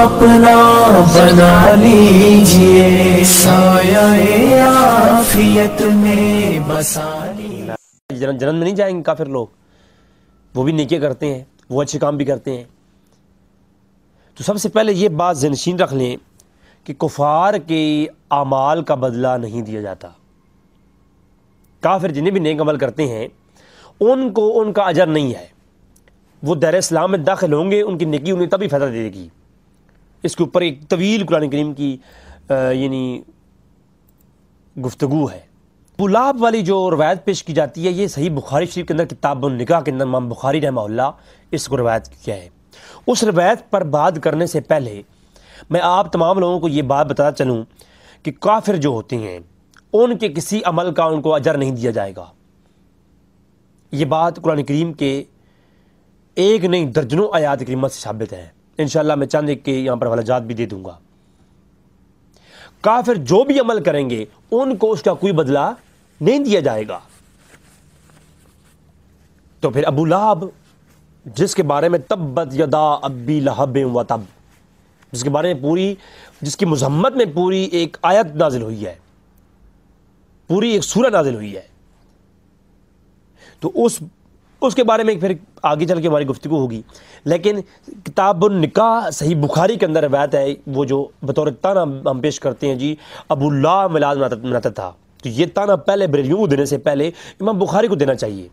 اپنا بنا لیجئے، سایہ عافیت میں بسا لیجئے۔ جنت میں نہیں جائیں گے کافر لوگ، وہ بھی نیکیاں کرتے ہیں، وہ اچھے کام بھی کرتے ہیں۔ تو سب سے پہلے یہ بات ذہنشین رکھ لیں کہ کفار کے اعمال کا بدلہ نہیں دیا جاتا۔ کافر جنہیں بھی نیک عمل کرتے ہیں ان کو ان کا اجر نہیں ہے، وہ دائرہ اسلام میں داخل ہوں گے، ان کی نیکی انہیں تبھی فائدہ دے گی۔ اس کے اوپر ایک طویل قرآن کریم کی یعنی گفتگو ہے۔ ابو لہب والی جو روایت پیش کی جاتی ہے، یہ صحیح بخاری شریف کے اندر کتاب النکاح کے اندر امام بخاری رحمہ اللہ اس کو روایت کیا ہے۔ اس روایت پر بات کرنے سے پہلے میں آپ تمام لوگوں کو یہ بات بتاتا چلوں کہ کافر جو ہوتے ہیں ان کے کسی عمل کا ان کو اجر نہیں دیا جائے گا۔ یہ بات قرآن کریم کے ایک نہیں درجنوں آیات کریمہ سے ثابت ہے۔ انشاءاللہ میں چند ایک کے یہاں پر حوالہ جات بھی دے دوں گا۔ کافر جو بھی عمل کریں گے ان کو اس کا کوئی بدلہ نہیں دیا جائے گا۔ تو پھر ابو لہب جس کے بارے میں تبت یدا ابی لہب و تب، جس کے بارے میں جس کی مذمت میں پوری ایک آیت نازل ہوئی ہے، پوری ایک سورہ نازل ہوئی ہے، تو اس کے بارے میں پھر آگے چل کے ہماری گفتگو ہوگی۔ لیکن کتاب النکاح صحیح بخاری کے اندر روایت ہے، وہ جو بطور تانا ہم پیش کرتے ہیں، جی ابو لہب میلاد مناتا تھا، تو یہ تانا پہلے بریلیوں کو دینے سے پہلے امام بخاری کو دینا چاہیے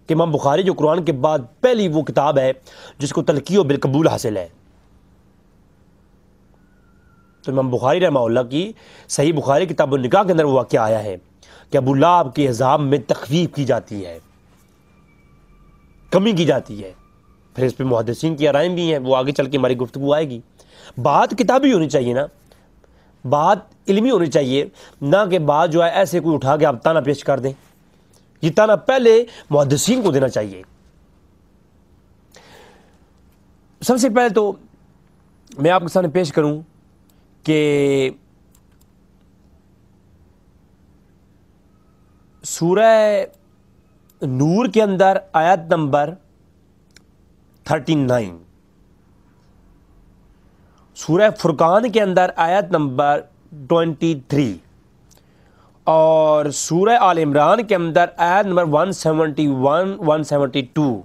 کہ امام بخاری جو قرآن کے بعد پہلی وہ کتاب ہے جس کو تلقی و بالقبول حاصل ہے۔ تو امام بخاری رحمہ اللہ کی صحیح بخاری کتاب النکاح کے اندر وہ واقعہ آیا ہے کہ ابو لہب کے عذاب میں تخفیف کی جاتی ہے، کمی کی جاتی ہے۔ پھر اس پہ محدثین کی رائے بھی ہیں، وہ آگے چل کے ہماری گفتگو آئے گی۔ بات کتابی ہونی چاہیے نا، بات علمی ہونی چاہیے، نہ کہ بات جو ہے ایسے کوئی اٹھا کے آپ تانا پیش کر دیں۔ یہ تانا پہلے محدثین کو دینا چاہیے۔ سب سے پہلے تو میں آپ کے سامنے پیش کروں کہ سورہ نور کے اندر آیت نمبر 39، سورہ فرقان کے اندر آیت نمبر 23، اور سورہ آل عمران کے اندر آیت نمبر 171 172،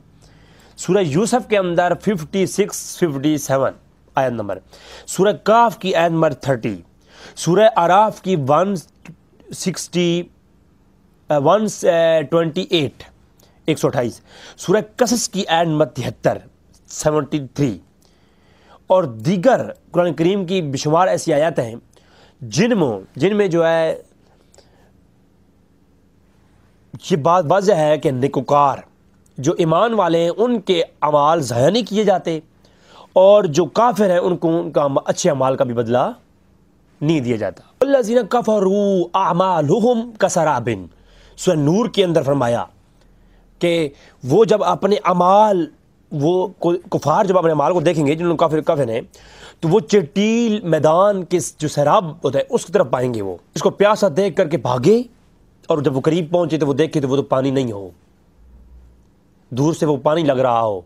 سورہ یوسف کے اندر 56 57 آیت نمبر، سورہ کاف کی آیت نمبر 30، سورہ اعراف کی 128، سورہ قصص کی آیت نمبر 73 73، اور دیگر قرآن کریم کی بشمار ایسی آیات ہیں جن میں جو ہے یہ بات واضح ہے کہ نیکوکار جو ایمان والے ہیں ان کے اعمال ضائع نہیں کیے جاتے، اور جو کافر ہیں ان کو ان کا اچھے اعمال کا بھی بدلہ نہیں دیا جاتا۔ الذین کفروا اعمالهم کسراب، سورہ نور کے اندر فرمایا کہ وہ جب اپنے اعمال، وہ کفار جب اپنے اعمال کو دیکھیں گے، جن لوگ کافر ہیں، تو وہ چٹیل میدان کے جو سیراب ہوتا ہے اس کی طرف پائیں گے، وہ اس کو پیاسا دیکھ کر کے بھاگے، اور جب وہ قریب پہنچے تو وہ دیکھے تو وہ تو پانی نہیں ہو، دور سے وہ پانی لگ رہا ہو۔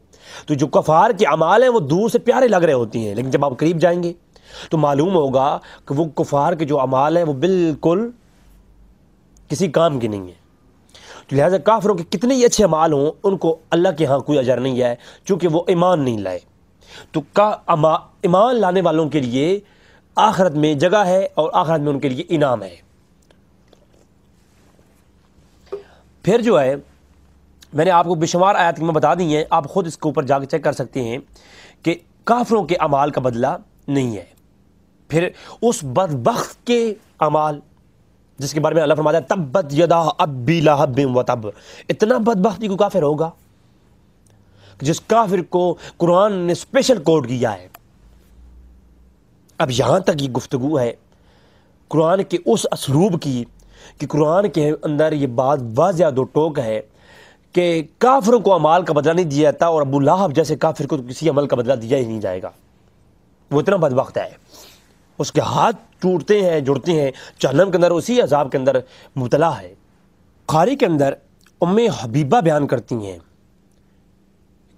تو جو کفار کے اعمال ہیں وہ دور سے پیارے لگ رہے ہوتی ہیں، لیکن جب آپ قریب جائیں گے تو معلوم ہوگا کہ وہ کفار کے جو اعمال ہیں وہ بالکل کسی کام کی نہیں ہیں۔ تو لہٰذا کافروں کے کتنے ہی اچھے اعمال ہوں ان کو اللہ کے ہاں کوئی اجر نہیں ہے، چونکہ وہ ایمان نہیں لائے۔ تو ایمان لانے والوں کے لیے آخرت میں جگہ ہے، اور آخرت میں ان کے لیے انعام ہے۔ پھر جو ہے میں نے آپ کو بشمار آیات میں بتا دی ہیں، آپ خود اس کے اوپر جا کے چیک کر سکتے ہیں کہ کافروں کے اعمال کا بدلہ نہیں ہے۔ پھر اس بدبخت کے اعمال جس کے بارے میں اللہ فرماتا ہے تبت یدا ابی لہب و تب، اتنا بدبختی کو کافر ہوگا جس کافر کو قرآن نے اسپیشل کوڈ کیا ہے۔ اب یہاں تک یہ گفتگو ہے قرآن کے اس اسلوب کی کہ قرآن کے اندر یہ بات واضح دو ٹوک ہے کہ کافروں کو اعمال کا بدلہ نہیں دیا جاتا، اور ابو لہب جیسے کافر کو کسی عمل کا بدلہ دیا ہی نہیں جائے گا، وہ اتنا بدبخت ہے، اس کے ہاتھ ٹوٹتے ہیں، جڑتے ہیں، جہنم کے اندر اسی عذاب کے اندر مبتلا ہے۔ بخاری کے اندر ام حبیبہ بیان کرتی ہیں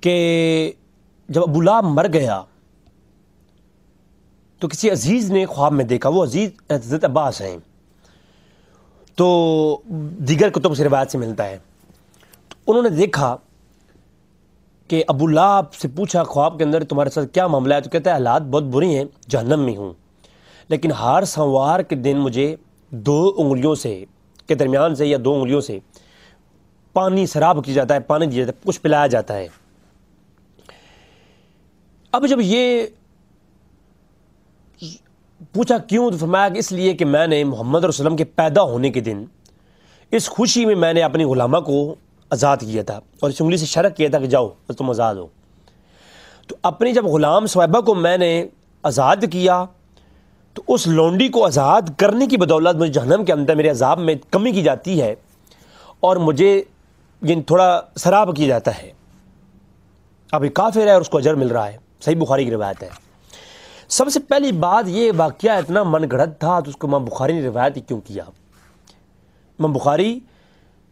کہ جب ابو لہب مر گیا تو کسی عزیز نے خواب میں دیکھا، وہ عزیز حضرت عباس ہیں، تو دیگر کتب سے روایت سے ملتا ہے، تو انہوں نے دیکھا کہ ابو لہب سے پوچھا خواب کے اندر تمہارے ساتھ کیا معاملہ ہے، تو کہتا ہے حالات بہت بری ہیں، جہنم میں ہوں، لیکن ہر سوار کے دن مجھے 2 انگلیوں سے کے درمیان سے یا 2 انگلیوں سے پانی سراب کیا جاتا ہے، پانی دیا جاتا ہے، کچھ پلایا جاتا ہے۔ اب جب یہ پوچھا کیوں، تو فرمایا کہ اس لیے کہ میں نے محمد رسول اللہ صلی اللہ علیہ وسلم کے پیدا ہونے کے دن اس خوشی میں میں نے اپنی غلامہ کو آزاد کیا تھا اور اس انگلی سے اشارہ کیا تھا کہ جاؤ بس تم آزاد ہو۔ تو اپنی جب غلام صہیبہ کو میں نے آزاد کیا تو اس لونڈی کو آزاد کرنے کی بدولت مجھے جہنم کے اندر میرے عذاب میں کمی کی جاتی ہے اور مجھے یہ تھوڑا سراب کیا جاتا ہے۔ اب یہ کافر ہے اور اس کو اجر مل رہا ہے، صحیح بخاری کی روایت ہے۔ سب سے پہلی بات، یہ واقعہ اتنا من گھڑت تھا تو اس کو امام بخاری نے روایت کیوں کیا؟ امام بخاری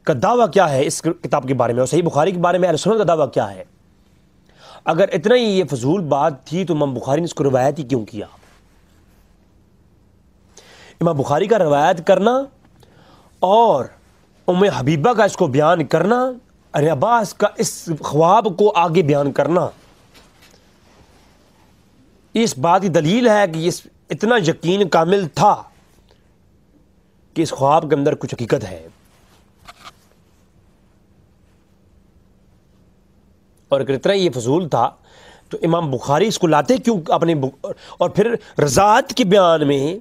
کا دعویٰ کیا ہے اس کتاب کے بارے میں، اور صحیح بخاری کے بارے میں اہل سنت کا دعویٰ کیا ہے؟ اگر اتنا ہی یہ فضول بات تھی تو امام بخاری نے اس کو روایت ہی کیوں کیا؟ امام بخاری کا روایت کرنا اور ام حبیبہ کا اس کو بیان کرنا، ابن عباس کا اس خواب کو آگے بیان کرنا، اس بات کی دلیل ہے کہ یہ اتنا یقین کامل تھا کہ اس خواب کے اندر کچھ حقیقت ہے۔ اور اگر اتنا یہ فضول تھا تو امام بخاری اس کو لاتے کیوں اپنے اور پھر رضاعت کے بیان میں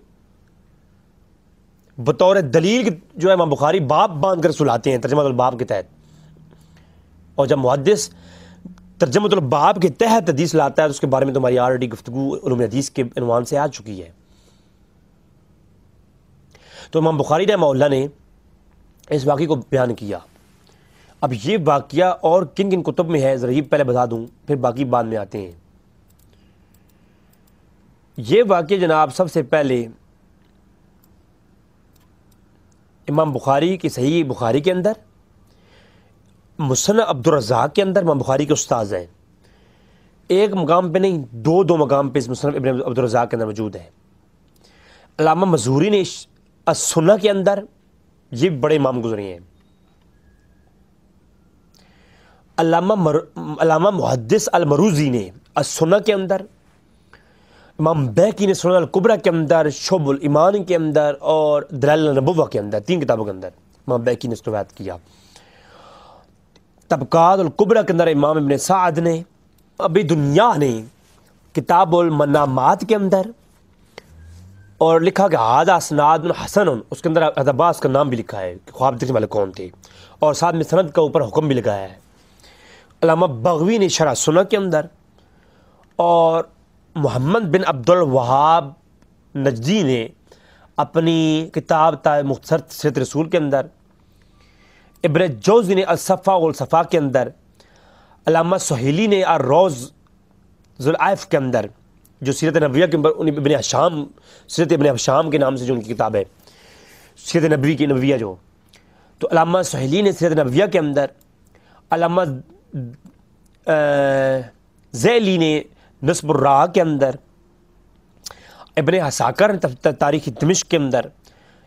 بطور دلیل جو ہے امام بخاری باب باندھ کر سلاتے ہیں ترجمہ الباب کے تحت، اور جب محدث ترجمہ الباب کے تحت حدیث لاتا ہے تو اس کے بارے میں تمہاری آلریڈی گفتگو علوم حدیث کے عنوان سے آ چکی ہے۔ تو امام بخاری رحمہ اللہ نے اس واقعے کو بیان کیا۔ اب یہ واقعہ اور کن کن کتب میں ہے ذرا یہ پہلے بتا دوں، پھر باقی بعد میں آتے ہیں۔ یہ واقعہ جناب سب سے پہلے امام بخاری کی صحیح بخاری کے اندر، مصنف عبدالرزاق کے اندر امام بخاری کے استاذ ہیں، ایک مقام پہ نہیں دو مقام پہ اس مصنف ابن عبدالرزاق کے اندر موجود ہے۔ علامہ مظہوری نے السنہ کے اندر، یہ بڑے امام گزرے ہیں۔ علامہ محدث المروزی نے السنہ کے اندر، امام بیہقی نے سنن الکبریٰ کے اندر، شعب الایمان کے اندر اور دلائل النبوہ کے اندر، 3 کتابوں کے اندر امام بیہقی نے اس کو روایت کیا۔ طبقات الکبریٰ کے اندر امام ابن سعد نے، ابی دنیا نے کتاب المنامات کے اندر، اور لکھا کہ ھذا اسناد حسن، اس کے اندر حضرت عباس کا نام بھی لکھا ہے کہ خواب دیکھنے والے کون تھے، اور ساتھ میں سند کا اوپر حکم بھی لگایا ہے۔ علامہ بغوی نے شرح سنہ کے اندر، اور محمد بن عبد الوہاب نجدی نے اپنی کتاب مختصر سیرت رسول کے اندر، ابن جوزی نے الصفا والصفا کے اندر، علامہ سہیلی نے الروض ذوالعائف کے اندر، جو سیرت نبویہ کے اوپر ابن حشام، سیرت ابن حشام کے نام سے جو ان کی کتاب ہے سیرت نبوی کی نبویہ جو، تو علامہ سہیلی نے سیرت نبویہ کے اندر، علامہ ذیلی نے نصب الراء کے اندر، ابن حساکر نے تاریخ دمشق کے اندر،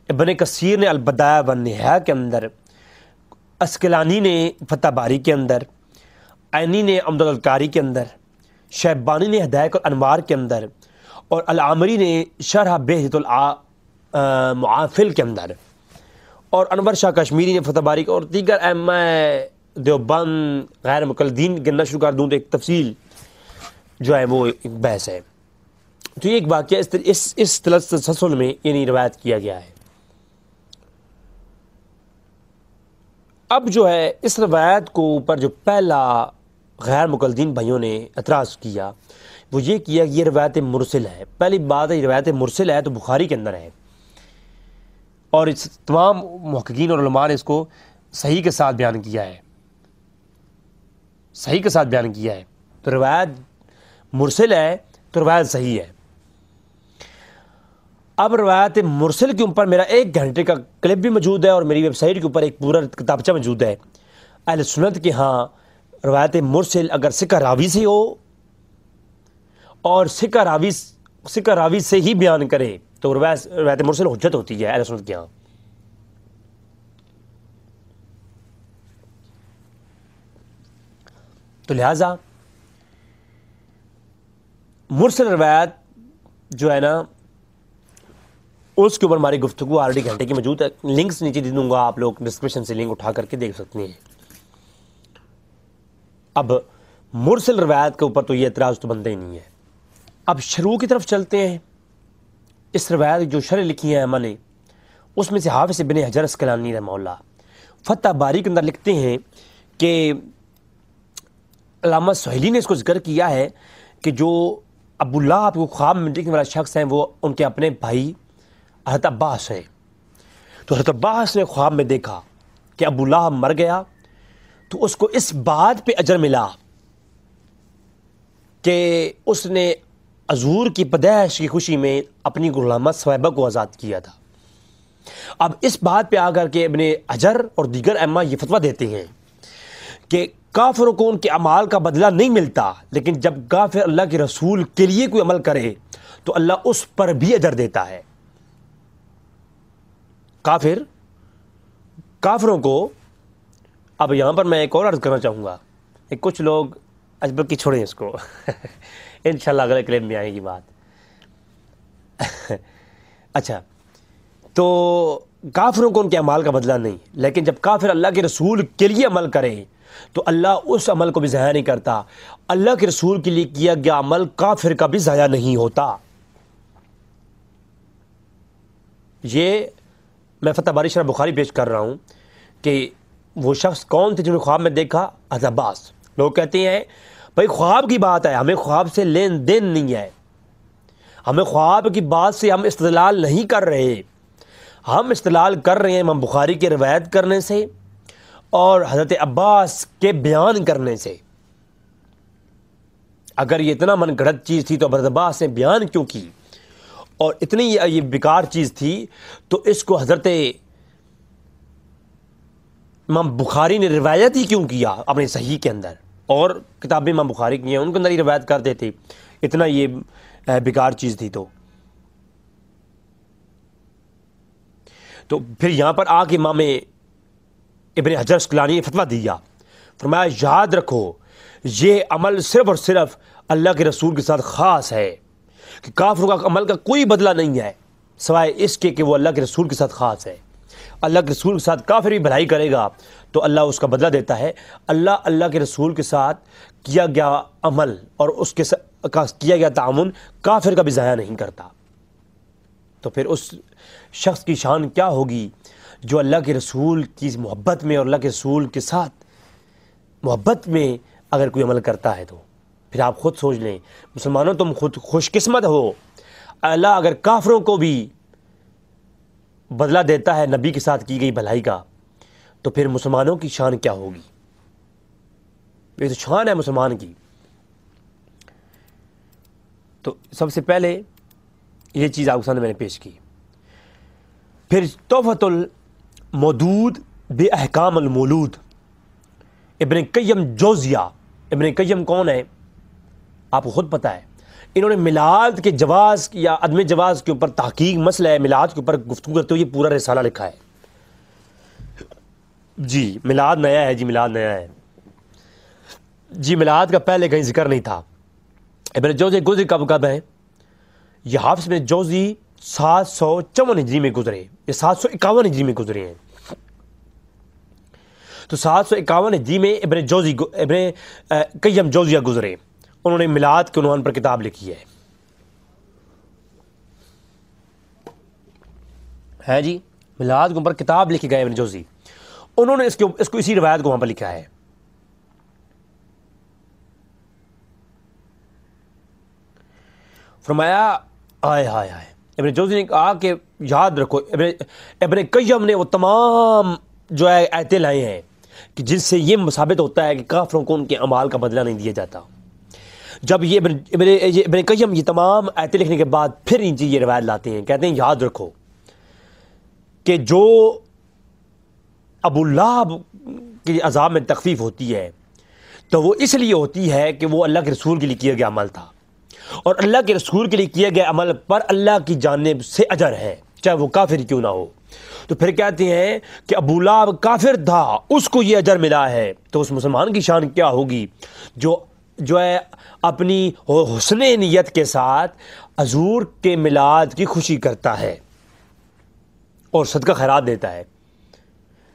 ابن کثیر نے البدایہ والنہایہ کے اندر، اسکلانی نے فتح باری کے اندر، عینی نے عمدۃ القاری کے اندر، شیبانی نے ہدایت الانوار کے اندر، اور العامری نے شرح بہجۃ المعافل کے اندر، اور انور شاہ کشمیری نے فتح باری اور دیگر ائمہ دیوبند غیر مقلدین گننا شروع کر دوں تو ایک تفصیل جو ہے وہ ایک بحث ہے۔ تو یہ ایک واقعہ اس تسلسل میں یعنی روایت کیا گیا ہے۔ اب جو ہے اس روایت کو اوپر جو پہلا غیر مقلدین بھائیوں نے اعتراض کیا وہ یہ کیا کہ یہ روایت مرسل ہے۔ پہلی بات ہے یہ روایت مرسل ہے تو بخاری کے اندر ہے، اور اس تمام محققین اور علماء نے اس کو صحیح کے ساتھ بیان کیا ہے، صحیح کے ساتھ بیان کیا ہے۔ تو روایت مرسل ہے تو روایت صحیح ہے۔ اب روایت مرسل کے اوپر میرا 1 گھنٹے کا کلپ بھی موجود ہے، اور میری ویب سائٹ کے اوپر ایک پورا کتابچہ موجود ہے۔ اہل سنت کے ہاں روایت مرسل اگر ثقہ راوی سے ہو اور ثقہ راوی اسی کا راوی سے ہی بیان کرے تو روایت مرسل حجت ہوتی ہے اہل سنت کے یہاں. تو لہذا مرسل روایت جو ہے نا اس کے اوپر ہماری گفتگو آلریڈی گھنٹے کی موجود ہے. لنکس نیچے دے دوں گا, آپ لوگ ڈسکرپشن سے لنک اٹھا کر کے دیکھ سکتے ہیں. اب مرسل روایت کے اوپر تو یہ اعتراض تو بنتا ہی نہیں ہے. اب شروع کی طرف چلتے ہیں. اس روایت جو شرح لکھی ہیں ہم نے, اس میں سے حافظ ابن حجر اسقلانی رحمہ اللہ فتح باری کے اندر لکھتے ہیں کہ علامہ سہیلی نے اس کو ذکر کیا ہے کہ جو ابو اللہ کو خواب میں دیکھنے والا شخص ہیں وہ ان کے اپنے بھائی حضرت عباس ہیں. تو حضرت عباس نے خواب میں دیکھا کہ ابو اللہ مر گیا, تو اس کو اس بات پہ اجر ملا کہ اس نے حضور کی پیدائش کی خوشی میں اپنی غلامہ ثویبہ کو آزاد کیا تھا. اب اس بات پہ آ کر کے ابن حجر اور دیگر ائمہ یہ فتویٰ دیتے ہیں کہ کافروں کو ان کے اعمال کا بدلہ نہیں ملتا, لیکن جب کافر اللہ کے رسول کے لیے کوئی عمل کرے تو اللہ اس پر بھی اجر دیتا ہے. کافروں کو, اب یہاں پر میں ایک اور عرض کرنا چاہوں گا, کچھ لوگ اجبر کی چھوڑیں اس کو انشاءاللہ اگلے کلیم میں آئے گی بات. اچھا, تو کافروں کو ان کے اعمال کا بدلہ نہیں, لیکن جب کافر اللہ کے رسول کے لیے عمل کرے تو اللہ اس عمل کو بھی ضائع نہیں کرتا. اللہ کے رسول کے لیے کیا گیا عمل کافر کا بھی ضائع نہیں ہوتا. یہ میں فتح باری شرح بخاری پیش کر رہا ہوں کہ وہ شخص کون تھے جنہوں نے خواب میں دیکھا؟ حضرت عباس. لوگ کہتے ہیں بھائی خواب کی بات ہے, ہمیں خواب سے لین دین نہیں ہے, ہمیں خواب کی بات سے ہم استدلال نہیں کر رہے, ہم استدلال کر رہے ہیں امام بخاری کی روایت کرنے سے اور حضرت عباس کے بیان کرنے سے. اگر یہ اتنا من گھڑت چیز تھی تو حضرت عباس نے بیان کیوں کی, اور اتنی یہ بیکار چیز تھی تو اس کو حضرت امام بخاری نے روایت ہی کیوں کیا اپنے صحیح کے اندر, اور کتابیں امام بخاری کی ہیں ان کے اندر ہی روایت کرتے تھے, اتنا یہ بیکار چیز تھی. تو پھر یہاں پر آ کے امام ابن حجر اسقلانی نے فتویٰ دیا, فرمایا یاد رکھو یہ عمل صرف اور صرف اللہ کے رسول کے ساتھ خاص ہے, کہ کافروں کا عمل کا کوئی بدلہ نہیں ہے سوائے اس کے کہ وہ اللہ کے رسول کے ساتھ خاص ہے. اللہ کے رسول کے ساتھ کافر بھی بھلائی کرے گا تو اللہ اس کا بدلہ دیتا ہے. اللہ کے رسول کے ساتھ کیا گیا عمل اور اس کے کیا گیا تعاون کافر کا بھی ضائع نہیں کرتا. تو پھر اس شخص کی شان کیا ہوگی جو اللہ کے رسول کی محبت میں اور اللہ کے رسول کے ساتھ محبت میں اگر کوئی عمل کرتا ہے. تو پھر آپ خود سوچ لیں مسلمانوں, تم خود خوش قسمت ہو. اللہ اگر کافروں کو بھی بدلہ دیتا ہے نبی کے ساتھ کی گئی بھلائی کا, تو پھر مسلمانوں کی شان کیا ہوگی؟ یہ تو شان ہے مسلمان کی. تو سب سے پہلے یہ چیز آپ کے سامنے میں نے پیش کی. پھر تحفۃ المودود باحکام المولود, ابن قیم جوزیہ. ابن قیم کون ہے آپ کو خود پتہ ہے, انہوں نے میلاد کے جواز یا عدم جواز کے اوپر تحقیق مسئلہ میلاد کے اوپر گفتگو کرتے ہوئے یہ پورا رسالہ لکھا ہے. جی میلاد نیا ہے, جی میلاد نیا ہے, جی میلاد کا پہلے کہیں ذکر نہیں تھا. ابن جوزی گزری کب ہیں؟ یہ حافظ ابن جوزی 754 ہجری میں گزرے, یہ 751 ہجری میں گزرے ہیں. تو 751 ہجری میں ابن قیم جوزیہ گزرے, انہوں نے میلاد کے عنوان پر کتاب لکھی ہے جی, میلاد کے اوپر کتاب لکھی گئے ابن جوزی, انہوں نے اس کو اسی روایت کو وہاں پر لکھا ہے. فرمایا آئے ہائے ہائے, ابن جوزی نے کہا کہ یاد رکھو ابن قیم نے وہ تمام جو ہے آیتیں لائے ہیں کہ جن سے یہ ثابت ہوتا ہے کہ کافروں کو ان کے اعمال کا بدلہ نہیں دیا جاتا. جب یہ ابن قیم یہ تمام آیتیں لکھنے کے بعد پھر ان یہ روایت لاتے ہیں, کہتے ہیں یاد رکھو کہ جو ابو لہب کے عذاب میں تخفیف ہوتی ہے تو وہ اس لیے ہوتی ہے کہ وہ اللہ کے رسول کے لیے کیا گیا عمل تھا, اور اللہ کے رسول کے لیے کیے گئے عمل پر اللہ کی جانب سے اجر ہے، چاہے وہ کافر کیوں نہ ہو۔ تو پھر کہتے ہیں کہ ابو لہب کافر تھا، اس کو یہ اجر ملا ہے، تو اس مسلمان کی شان کیا ہوگی جو ہے اپنی حسن نیت کے ساتھ حضور کے میلاد کی خوشی کرتا ہے اور صدقہ خیرات دیتا ہے۔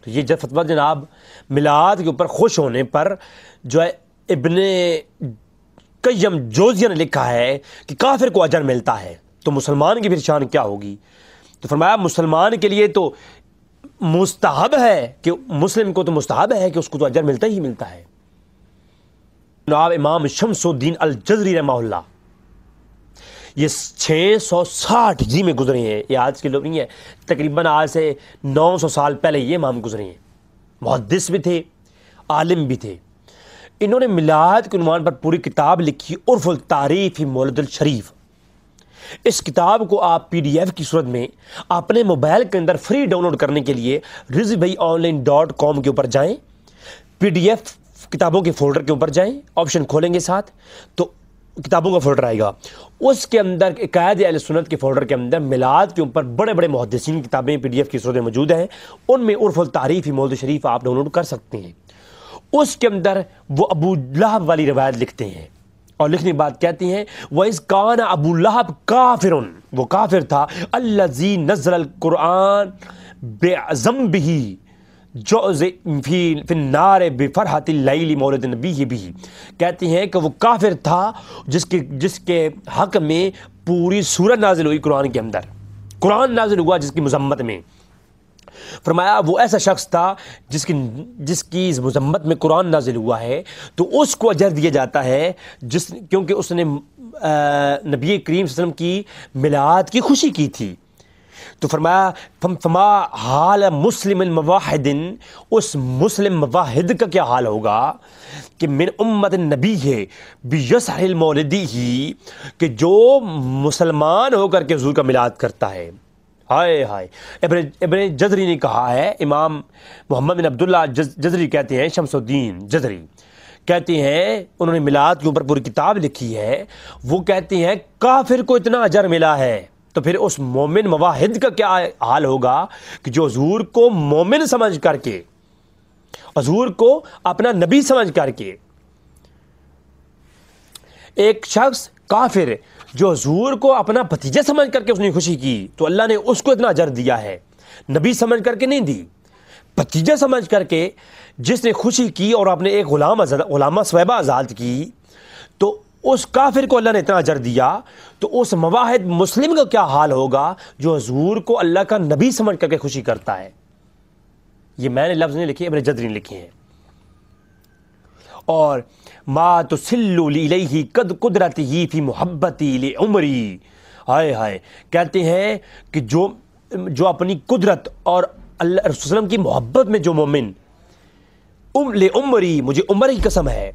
تو یہ فتویٰ جناب میلاد کے اوپر خوش ہونے پر جو ہے ابن قیم جوزیہ نے لکھا ہے کہ کافر کو اجر ملتا ہے، تو مسلمان کی پھر شان کیا ہوگی؟ تو فرمایا مسلمان کے لیے تو مستحب ہے کہ مسلم کو تو مستحب ہے کہ اس کو تو اجر ملتا ہی ملتا ہے۔ جناب امام شمس الدین الجزری رحمہ اللہ یہ 660 ہجری میں گزرے ہیں، یہ آج کے لوگ نہیں ہے، تقریباً آج سے 900 سال پہلے یہ امام گزرے ہیں، محدث بھی تھے، عالم بھی تھے۔ انہوں نے میلاد کے عنوان پر پوری کتاب لکھی، عرف التعریف فی مولد الشریف۔ اس کتاب کو آپ PDF کی صورت میں اپنے موبائل کے اندر فری ڈاؤن لوڈ کرنے کے لیے rizvionline.com کے اوپر جائیں، PDF کتابوں کے فولڈر کے اوپر جائیں، آپشن کھولیں گے ساتھ تو کتابوں کا فولڈر آئے گا، اس کے اندر عقائد اہل سنت کے فولڈر کے اندر میلاد کے اوپر بڑے بڑے محدثین کی کتابیں PDF کی صورت میں موجود ہیں، ان میں عرف التعریف فی مولد الشریف آپ ڈاؤن لوڈ کر سکتے ہیں۔ اس کے اندر وہ ابو لہب والی روایت لکھتے ہیں اور لکھنے کے بعد کہتے ہیں وَإِذْ كَانَ أَبُو لَهَبْ كَافِرٌ، وہ کافر تھا، الَّذِي نَزَّلَ الْقُرْآنَ بِذَنبِهِ جوز فی النار بفرحۃ اللیل مولد نبی بھی، کہتے ہیں کہ وہ کافر تھا جس کے حق میں پوری سورت نازل ہوئی، قرآن نازل ہوا جس کی مذمت میں۔ فرمایا وہ ایسا شخص تھا جس کی مذمت میں قرآن نازل ہوا ہے، تو اس کو اجر دیا جاتا ہے کیونکہ اس نے نبی کریم صلی اللہ علیہ وسلم کی میلاد کی خوشی کی تھی۔ تو فرمایا فما حال مسلم المواحد، اس مسلم مواحد کا کیا حال ہوگا کہ من امت نبی ہے بیسح المولدی ہی، کہ جو مسلمان ہو کر کے حضور کا میلاد کرتا ہے۔ ہائے ہائے، ابن جزری نے کہا ہے، امام محمد بن عبداللہ جزری کہتے ہیں، شمس الدین جزری کہتے ہیں، انہوں نے میلاد کے اوپر پوری کتاب لکھی ہے، وہ کہتے ہیں کافر کو اتنا اجر ملا ہے، تو پھر اس مومن مواحد کا کیا حال ہوگا کہ جو حضور کو مومن سمجھ کر کے، حضور کو اپنا نبی سمجھ کر کے، ایک شخص کافر جو حضور کو اپنا بھتیجا سمجھ کر کے اس نے خوشی کی، تو اللہ نے اس کو اتنا اجر دیا ہے، نبی سمجھ کر کے نہیں دی، بھتیجا سمجھ کر کے جس نے خوشی کی اور اپنے ایک غلامہ سویبہ آزاد کی، تو اس کافر کو اللہ نے اتنا اجر دیا، تو اس مواحد مسلم کا کیا حال ہوگا جو حضور کو اللہ کا نبی سمجھ کر کے خوشی کرتا ہے۔ یہ میں نے لفظ نہیں لکھے، ابن جزری نے لکھے ہیں۔ اور ما تسل الیہ قد قدرتہ فی محبتی لعمری، ہائے ہائے، کہتے ہیں کہ جو اپنی قدرت اور اللہ رسول صلی اللہ علیہ وسلم کی محبت میں جو مومن، لعمری، مجھے عمر کی قسم ہے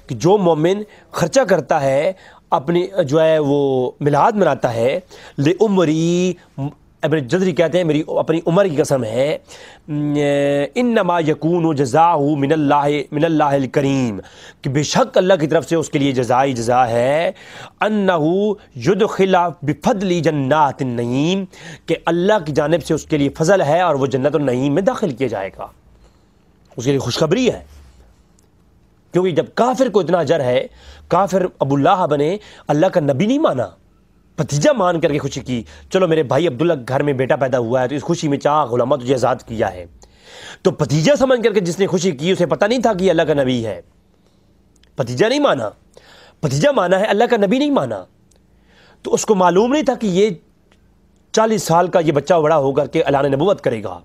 کہ جو مومن خرچہ کرتا ہے، اپنی جو ہے وہ میلاد مناتا ہے، لعمری، ابن جزری کہتے ہیں میری اپنی عمر کی قسم ہے، انما یکون جزاؤہ من اللہ الکریم، کہ بے شک اللہ کی طرف سے اس کے لیے جزا ہے، انہ یدخل بفضل جنات النعیم، کہ اللہ کی جانب سے اس کے لیے فضل ہے اور وہ جنت النعیم میں داخل کیا جائے گا، اس کے لیے خوشخبری ہے۔ کیونکہ جب کافر کو اتنا اجر ہے، کافر ابو لہب نے اللہ کا نبی نہیں مانا، بھتیجا مان کر کے خوشی کی، چلو میرے بھائی عبداللہ گھر میں بیٹا پیدا ہوا ہے تو اس خوشی میں چاہ غلامہ تجھے آزاد کیا ہے، تو بھتیجا سمجھ کر کے جس نے خوشی کی اسے پتہ نہیں تھا کہ یہ اللہ کا نبی ہے، بھتیجا نہیں مانا، بھتیجا مانا ہے، اللہ کا نبی نہیں مانا، تو اس کو معلوم نہیں تھا کہ یہ 40 سال کا یہ بچہ بڑا ہو کر کے اعلان نبوت کرے گا،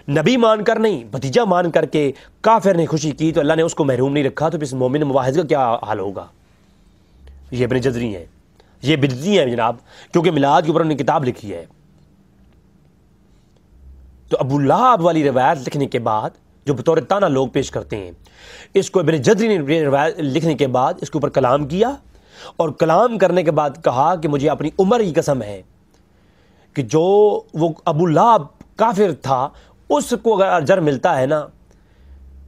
نبی مان کر نہیں، بھتیجا مان کر کے کافر نے خوشی کی، تو اللہ نے اس کو محروم نہیں رکھا، تو اس مومن مواحد کا کیا حال ہوگا؟ یہ ابن جزری ہیں، یہ بدعتی ہیں جناب، کیونکہ میلاد کے اوپر انہوں نے کتاب لکھی ہے۔ تو ابو لہب والی روایت لکھنے کے بعد جو بطور تانا لوگ پیش کرتے ہیں، اس کو ابن جزری نے روایت لکھنے کے بعد اس کے اوپر کلام کیا، اور کلام کرنے کے بعد کہا کہ مجھے اپنی عمر کی قسم ہے کہ جو وہ ابو لہب کافر تھا، اس کو اگر اجر ملتا ہے نا،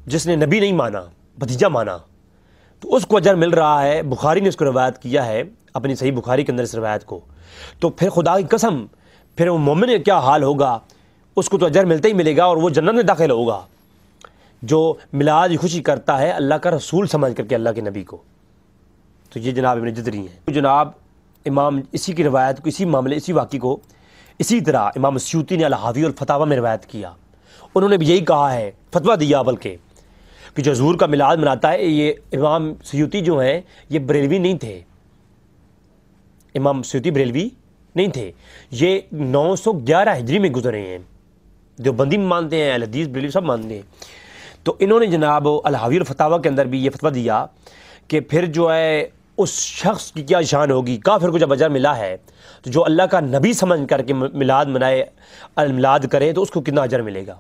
جس نے نبی نہیں مانا، بھتیجا مانا، تو اس کو اجر مل رہا ہے. بخاری نے اس کو روایت کیا ہے اپنی صحیح بخاری کے اندر اس روایت کو. تو پھر خدا کی قسم پھر وہ مومن کا کیا حال ہوگا, اس کو تو اجر ملتا ہی ملے گا اور وہ جنت میں داخل ہوگا جو میلاد کی خوشی کرتا ہے اللہ کا رسول سمجھ کر کے اللہ کے نبی کو. تو یہ جناب ابن جزری ہیں. جناب امام اسی کی روایت کو, اسی معاملے, اسی واقعے کو اسی طرح امام سیوطی نے الحاوی والفتاوی میں روایت کیا. انہوں نے بھی یہی کہا ہے, فتویٰ دیا بلکہ, کہ جو حضور کا میلاد مناتا ہے, یہ امام سیوطی جو ہیں یہ بریلوی نہیں تھے, امام سیوطی بریلوی نہیں تھے, یہ 911 ہجری میں گزرے ہیں. دیوبندی میں مانتے ہیں, اہل حدیث بریلوی سب مانتے ہیں. تو انہوں نے جناب الحاوی الفتاوی کے اندر بھی یہ فتویٰ دیا کہ پھر جو ہے اس شخص کی کیا شان ہوگی, کافر کو جب اجر ملا ہے تو جو اللہ کا نبی سمجھ کر کے میلاد منائے, الميلاد کرے, تو اس کو کتنا اجر ملے گا.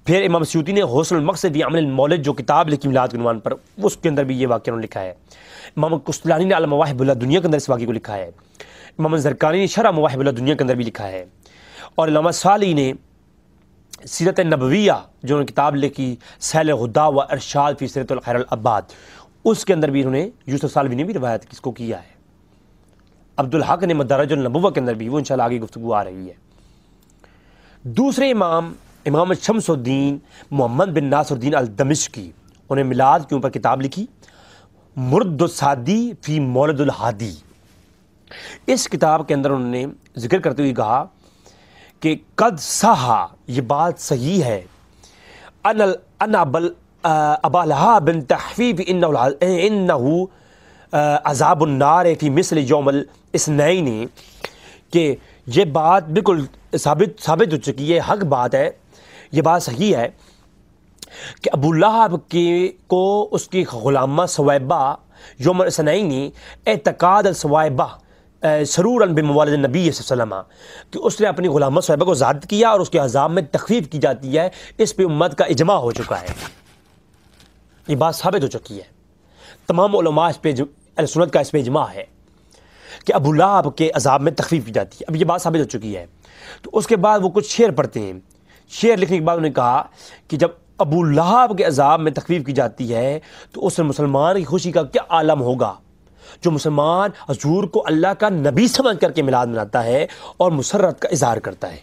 پھر امام سیوطی نے حسن المقصد فی عمل المولد جو کتاب لکھی میلاد کے عنوان پر, اس کے اندر بھی یہ واقعہ انہوں نے لکھا ہے. امام قسطلانی نے المواہب الدنیا کے اندر اس واقعے کو لکھا ہے. امام زرقانی نے شرح مواہب الدنیا کے اندر بھی لکھا ہے. اور علامہ صالح نے سیرت نبویہ جو انہوں نے کتاب لکھی سیل غدا و ارشاد فی سیرت الخیر العباد, اس کے اندر بھی انہوں نے یوسف سالوی نے بھی روایت کس کو کیا ہے. عبدالحق نے مدارج النبوہ کے اندر بھی, وہ انشاءاللہ آگے گفتگو آ رہی ہے. دوسرے امام شمس الدین محمد بن ناصر الدین الدمشقی, انہیں میلاد کے اوپر کتاب لکھی مرد السادی فی مولد الہادی. اس کتاب کے اندر انہوں نے ذکر کرتے ہوئے کہا کہ قد صحا, یہ بات صحیح ہے, ان ابا لہب بن تحفیف انہو عذاب النار فی مثل یوم الاثنین, کہ یہ بات بالکل ثابت ہو چکی ہے, حق بات ہے, یہ بات صحیح ہے کہ ابو لہب کو اس کی غلامہ ثویبہ یوم الاثنین اعتقاد الثویبہ سرورا بموالد النبی صلی اللہ علیہ وسلم, کہ اس نے اپنی غلامہ ثویبہ کو زیادت کیا اور اس کے عذاب میں تخفیف کی جاتی ہے. اس پہ امت کا اجماع ہو چکا ہے, یہ بات ثابت ہو چکی ہے. تمام علماء اس پہ, سنت کا اس پہ اجماع ہے کہ ابو لہب کے عذاب میں تخفیف کی جاتی ہے. اب یہ بات ثابت ہو چکی ہے. تو اس کے بعد وہ کچھ شعر پڑھتے ہیں. شعر لکھنے کے بعد انہوں نے کہا کہ جب ابو لہب کے عذاب میں تخفیف کی جاتی ہے تو اس مسلمان کی خوشی کا کیا عالم ہوگا جو مسلمان حضور کو اللہ کا نبی سمجھ کر کے میلاد مناتا ہے اور مسرت کا اظہار کرتا ہے.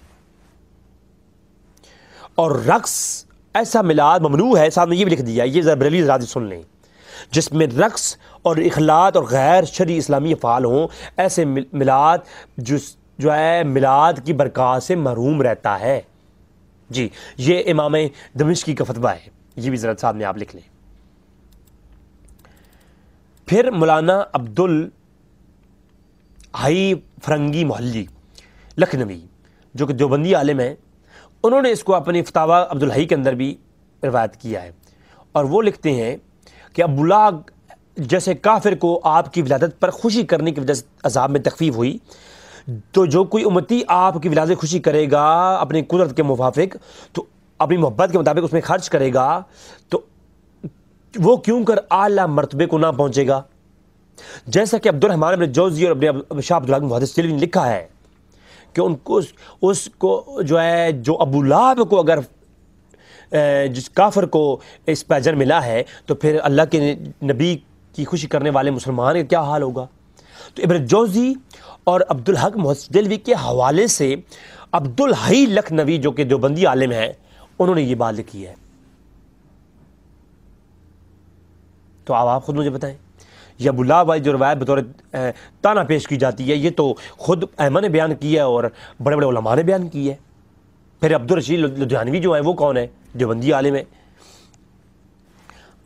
اور رقص ایسا میلاد ممنوع ہے, سامنے یہ بھی لکھ دیا, یہ ذرا بریلوی حضرات سن لیں, جس میں رقص اور اخلاط اور غیر شرعی اسلامی افعال ہوں, ایسے میلاد جو ہے میلاد کی برکات سے محروم رہتا ہے. جی یہ امام دمشقی کا فتویٰ ہے, یہ بھی ذرا سامنے آپ لکھ لیں. پھر مولانا عبد الحی فرنگی محلی لکھنوی جو کہ دیوبندی عالم ہیں, انہوں نے اس کو اپنی فتاوی عبد الحی کے اندر بھی روایت کیا ہے. اور وہ لکھتے ہیں کہ ابو لہب جیسے کافر کو آپ کی ولادت پر خوشی کرنے کی وجہ سے عذاب میں تخفیف ہوئی, تو جو کوئی امتی آپ کی ولادت خوشی کرے گا اپنی قدرت کے موافق, تو اپنی محبت کے مطابق اس میں خرچ کرے گا, تو وہ کیوں کر اعلیٰ مرتبے کو نہ پہنچے گا. جیسا کہ عبد الرحمن بن جوزی اور ابن شاہ عبد الحق محدث دہلوی نے لکھا ہے کہ ان کو اس کو جو ہے, جو ابو لہب کو اگر جس کافر کو اس پہ اجر ملا ہے, تو پھر اللہ کے نبی کی خوشی کرنے والے مسلمان کا کیا حال ہوگا. تو ابن جوزی اور عبد الحق محدث دہلوی کے حوالے سے عبد الحی لکھنوی جو کہ دیوبندی عالم ہیں, انہوں نے یہ بات لکھی ہے. تو آپ خود مجھے بتائیں, یہ ابو لہب والی جو روایت بطور تانا پیش کی جاتی ہے, یہ تو خود احمد نے بیان کی ہے اور بڑے بڑے علماء نے بیان کی ہے. پھر عبدالرشید لدھیانوی جو ہیں وہ کون ہے, دیوبندی عالم ہے,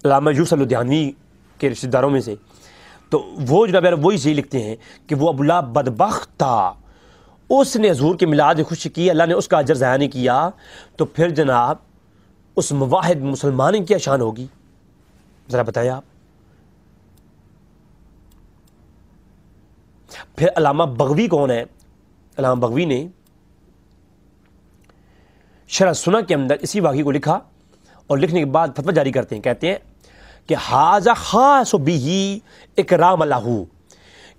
علامہ یوسف لدھیانوی کے رشتہ داروں میں سے. تو وہ جناب وہی صحیح لکھتے ہیں کہ وہ ابو لہب بدبخت تھا, اس نے حضور کے میلاد خوشی کی, اللہ نے اس کا اجر ضائع نہیں کیا, تو پھر جناب اس مواحد مسلمان کی کیا شان ہوگی, ذرا بتائیں آپ. پھر علامہ بغوی کون ہے, علامہ بغوی نے شرح سنہ کے اندر اسی واقعے کو لکھا, اور لکھنے کے بعد فتویٰ جاری کرتے ہیں, کہتے ہیں کہ ھذا خاص بہ اکرام لہ,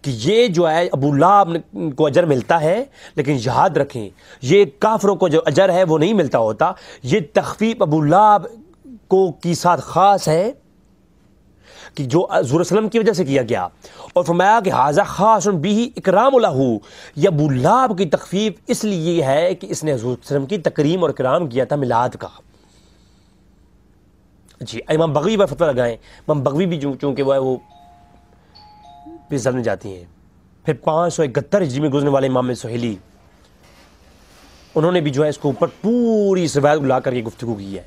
کہ یہ جو ہے ابو لہب کو اجر ملتا ہے, لیکن یاد رکھیں یہ کافروں کو جو اجر ہے وہ نہیں ملتا ہوتا, یہ تخفیف ابو لہب کو کی ساتھ خاص ہے کہ جو حضور وسلم کی وجہ سے کیا گیا، اور فرمایا کہ ھذا خاص بہ اکرام لہ، یہ ابو لہب کی تخفیف اس لیے ہے کہ اس نے حضور وسلم کی تکریم اور اکرام کیا تھا میلاد کا۔ جی امام بغوی پر فتویٰ لگائیں، امام بغوی بھی چونکہ وہ پھر جاتی ہیں۔ پھر 571 ہجری میں گزرنے والے امام سہیلی، انہوں نے بھی جو ہے اس کو اوپر پوری اس روایت کو لا کر کے گفتگو کی ہے،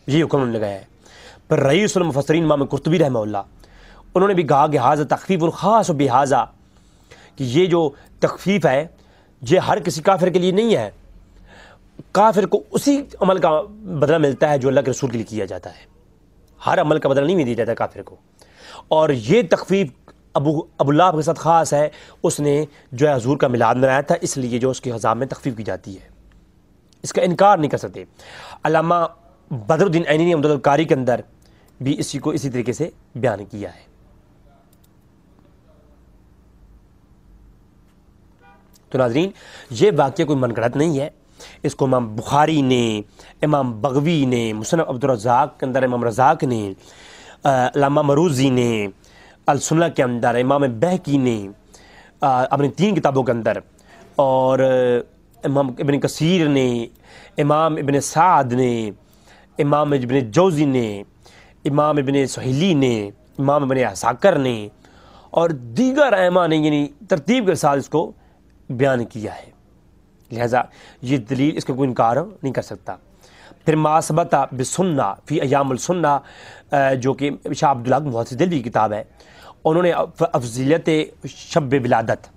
یہ حکم انہوں نے لگایا ہے۔ پھر رئیس المفسرین امام قرطبی رحمہ اللہ، انہوں نے بھی کہا کہ ھذا تخفیف خاص بھذا، کہ یہ جو تخفیف ہے یہ ہر کسی کافر کے لیے نہیں ہے، کافر کو اسی عمل کا بدلہ ملتا ہے جو اللہ کے رسول کے لیے کیا جاتا ہے، ہر عمل کا بدلہ نہیں دیا جاتا کافر کو۔ اور یہ تخفیف ابو لہب کے ساتھ خاص ہے، اس نے جو ہے حضور کا میلاد منایا تھا، اس لیے جو اس کے عذاب میں تخفیف کی جاتی ہے، اس کا انکار نہیں کر سکتے۔ علامہ بدر الدین عینی نے عمدۃ القاری کے اندر بھی اسی کو اسی طریقے سے بیان کیا ہے۔ تو ناظرین، یہ واقعہ کوئی من گھڑت نہیں ہے، اس کو امام بخاری نے، امام بغوی نے، مصنف عبدالرزاق کے اندر امام رزاق نے، علامہ مروزی نے السنہ کے اندر، امام بہقی نے اپنی 3 کتابوں کے اندر، اور امام ابن کثیر نے، امام ابن سعد نے، امام ابن جوزی نے، امام ابن سہیلی نے، امام ابن عساکر نے اور دیگر ائمہ نے یعنی ترتیب کے ساتھ اس کو بیان کیا ہے، لہذا یہ دلیل اس کا کوئی انکار نہیں کر سکتا۔ پھر ما ثبت بسنہ فی ایام السنہ، جو کہ شاہ عبدالحق محدث دہلوی کی کتاب ہے، انہوں نے افضلیت شب ولادت،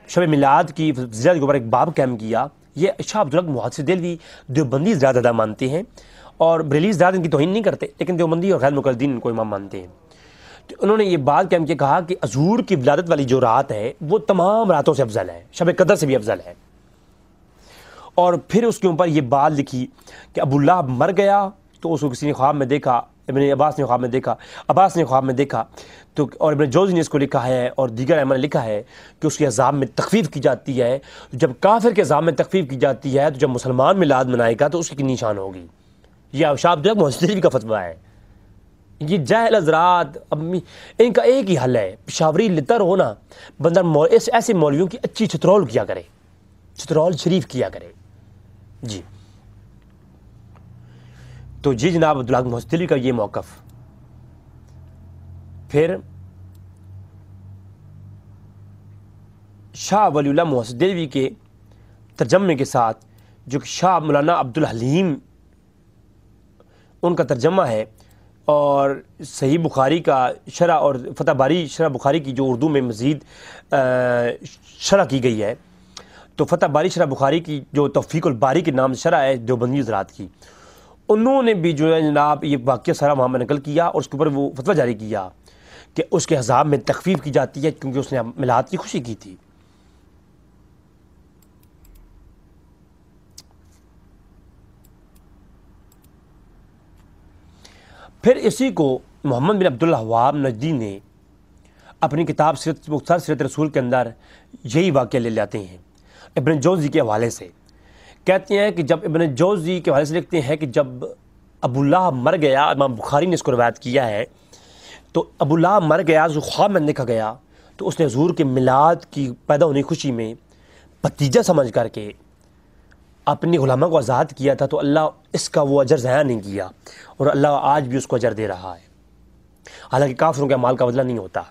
شب میلاد کی فضیلت کے اوپر ایک باب قائم کیا۔ یہ شاہ عبدالحق محدث دہلوی دیوبندی زیادہ مانتے ہیں، اور بریلوی زیادہ ان کی توہین نہیں کرتے، لیکن دیوبندی اور غیر مقلدین ان کو امام مانتے ہیں۔ تو انہوں نے یہ بات قائم کیا، کہا کہ حضور کی ولادت والی جو رات ہے وہ تمام راتوں سے افضل ہے، شب قدر سے بھی افضل ہے۔ اور پھر اس کے اوپر یہ بات لکھی کہ ابو لہب مر گیا تو اس کو کسی نے خواب میں دیکھا، ابن عباس نے خواب میں دیکھا، عباس نے خواب میں دیکھا، تو اور ابن جوزی نے اس کو لکھا ہے اور دیگر ائمہ نے لکھا ہے کہ اس کے عذاب میں تخفیف کی جاتی ہے۔ جب کافر کے عذاب میں تخفیف کی جاتی ہے تو جب مسلمان میلاد منائے گا تو اس کی نشان ہوگی۔ یہ شاہ عبدالحق محدث دہلوی کا فتویٰ ہے۔ یہ جاہل حضرات ان کا ایک ہی حل ہے، پشاوری لتر ہونا، بندہ ایسے مولویوں کی اچھی چترول کیا کرے، چترول شریف کیا کرے۔ جی تو جی جناب عبدالحق محدث دہلوی کا یہ موقف۔ پھر شاہ ولی اللہ محدث دہلوی کے ترجمے کے ساتھ، جو کہ شاہ مولانا عبدالحلیم ان کا ترجمہ ہے، اور صحیح بخاری کا شرح اور فتح باری شرح بخاری کی جو اردو میں مزید شرح کی گئی ہے، تو فتح باری شرح بخاری کی جو توفیق الباری کے نام سے شرح ہے دیوبندی حضرات کی، انہوں نے بھی جو ہے جناب یہ واقعہ سارا وہاں میں نقل کیا اور اس کے اوپر وہ فتویٰ جاری کیا کہ اس کے عذاب میں تخفیف کی جاتی ہے کیونکہ اس نے میلاد کی خوشی کی تھی۔ پھر اسی کو محمد بن عبداللہ وہاب نجدی نے اپنی کتاب مختصر سیرت رسول کے اندر یہی واقعہ لے لاتے ہیں ابن جوزی کے حوالے سے۔ کہتے ہیں کہ جب ابن جوزی کے حوالے سے لکھتے ہیں کہ جب ابو لہب مر گیا، امام بخاری نے اس کو روایت کیا ہے، تو ابو لہب مر گیا، جو خواب میں دیکھا گیا، تو اس نے حضور کے میلاد کی پیدا ہونے کی خوشی میں بھتیجا سمجھ کر کے اپنی غلامہ کو آزاد کیا تھا، تو اللہ اس کا وہ اجر ضائع نہیں کیا، اور اللہ آج بھی اس کو اجر دے رہا ہے، حالانکہ کافروں کے اعمال کا بدلہ نہیں ہوتا۔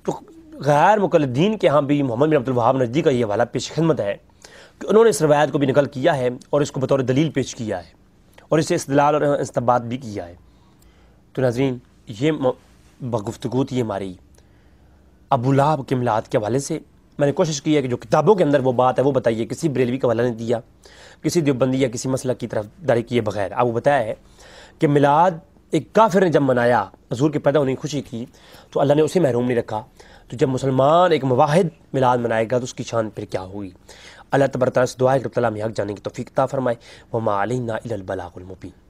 تو غیر مقلدین کے ہاں بھی محمد بن عبدالوہاب نجدی کا یہ حوالہ پیش خدمت ہے کہ انہوں نے اس روایت کو بھی نقل کیا ہے اور اس کو بطور دلیل پیش کیا ہے اور اسے استدلال اور استنباط بھی کیا ہے۔ تو ناظرین، یہ گفتگو تھی ہماری ابو لہب کے میلاد کے حوالے سے۔ میں نے کوشش کی ہے کہ جو کتابوں کے اندر وہ بات ہے وہ بتائیے، کسی بریلوی کا حوالہ نہیں دیا، کسی دیوبندی یا کسی مسلک کی طرف داری کیے بغیر۔ آپ کو بتایا ہے کہ میلاد ایک کافر نے جب منایا، حضور کے پیدا ہونے کی خوشی کی، تو اللہ نے اسے محروم نہیں رکھا، تو جب مسلمان ایک موحد میلاد منائے گا تو اس کی شان پھر کیا ہوگی۔ اللہ تبارک و تعالیٰ سے دعا ہے کہ رب تعالیٰ ہمیں حق جانے کی توفیق عطا فرمائے۔ وما علینا الا البلاغ المبین۔